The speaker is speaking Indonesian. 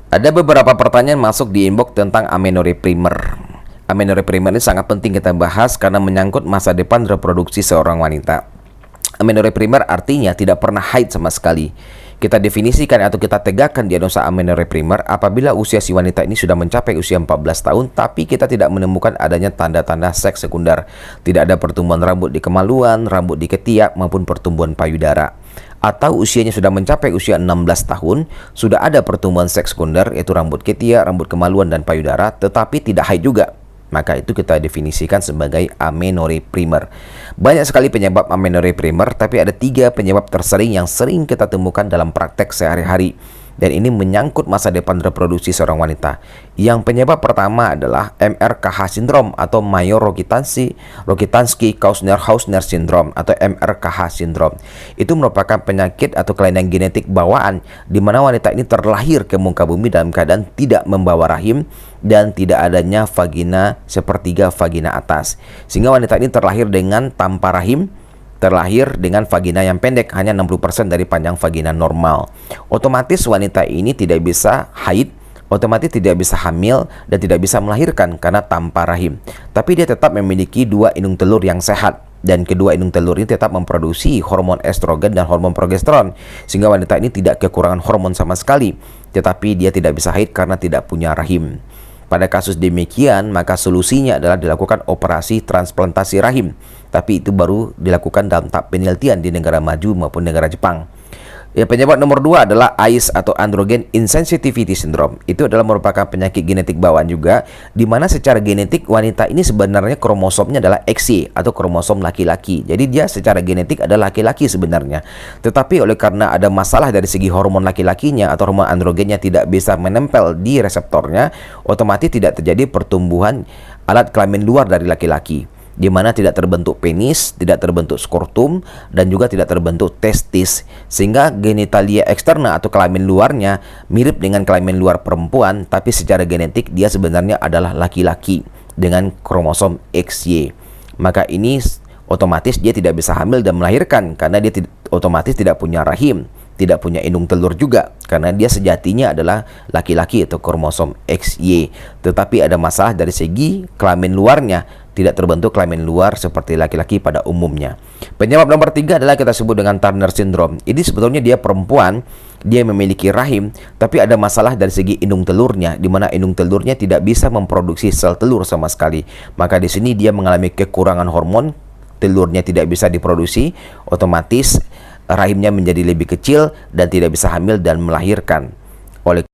Ada beberapa pertanyaan masuk di inbox tentang amenorrhea primer. Amenorrhea primer ini sangat penting kita bahas karena menyangkut masa depan reproduksi seorang wanita. Amenorrhea primer artinya tidak pernah haid sama sekali. Kita definisikan atau kita tegakkan diagnosa amenorrhea primer apabila usia si wanita ini sudah mencapai usia 14 tahun tapi kita tidak menemukan adanya tanda-tanda seks sekunder. Tidak ada pertumbuhan rambut di kemaluan, rambut di ketiak maupun pertumbuhan payudara. Atau usianya sudah mencapai usia 16 tahun, sudah ada pertumbuhan seks sekunder yaitu rambut ketiak, rambut kemaluan dan payudara tetapi tidak haid juga. Maka itu kita definisikan sebagai amenorrhea primer. Banyak sekali penyebab amenorrhea primer, tapi ada 3 penyebab tersering yang sering kita temukan dalam praktek sehari-hari. Dan ini menyangkut masa depan reproduksi seorang wanita. Yang penyebab pertama adalah MRKH syndrome atau Mayer-Rokitansky-Hausner syndrome atau MRKH syndrome. Itu merupakan penyakit atau kelainan genetik bawaan di mana wanita ini terlahir ke muka bumi dalam keadaan tidak membawa rahim dan tidak adanya vagina sepertiga vagina atas. Sehingga wanita ini terlahir dengan tanpa rahim, terlahir dengan vagina yang pendek, hanya 60% dari panjang vagina normal. Otomatis wanita ini tidak bisa haid, otomatis tidak bisa hamil dan tidak bisa melahirkan karena tanpa rahim. Tapi dia tetap memiliki 2 indung telur yang sehat dan kedua indung telur ini tetap memproduksi hormon estrogen dan hormon progesteron sehingga wanita ini tidak kekurangan hormon sama sekali. Tetapi dia tidak bisa haid karena tidak punya rahim. Pada kasus demikian, maka solusinya adalah dilakukan operasi transplantasi rahim. Tapi itu baru dilakukan dalam tahap penelitian di negara maju maupun negara Jepang. Penyebab nomor 2 adalah AIS atau Androgen Insensitivity Syndrome. Itu adalah merupakan penyakit genetik bawaan juga, di mana secara genetik wanita ini sebenarnya kromosomnya adalah XY atau kromosom laki-laki. Jadi dia secara genetik adalah laki-laki sebenarnya. Tetapi oleh karena ada masalah dari segi hormon laki-lakinya atau hormon androgennya tidak bisa menempel di reseptornya, otomatis tidak terjadi pertumbuhan alat kelamin luar dari laki-laki, di mana tidak terbentuk penis, tidak terbentuk skrotum, dan juga tidak terbentuk testis. Sehingga genitalia eksterna atau kelamin luarnya mirip dengan kelamin luar perempuan, tapi secara genetik dia sebenarnya adalah laki-laki dengan kromosom XY. Maka ini otomatis dia tidak bisa hamil dan melahirkan karena dia otomatis tidak punya rahim, tidak punya indung telur juga karena dia sejatinya adalah laki-laki atau kromosom XY. Tetapi ada masalah dari segi kelamin luarnya, tidak terbentuk kelamin luar seperti laki-laki pada umumnya. Penyebab nomor 3 adalah kita sebut dengan Turner syndrome. Ini sebetulnya dia perempuan, dia memiliki rahim, tapi ada masalah dari segi indung telurnya, di mana indung telurnya tidak bisa memproduksi sel telur sama sekali. Maka di sini dia mengalami kekurangan hormon, telurnya tidak bisa diproduksi, otomatis rahimnya menjadi lebih kecil dan tidak bisa hamil dan melahirkan. Oleh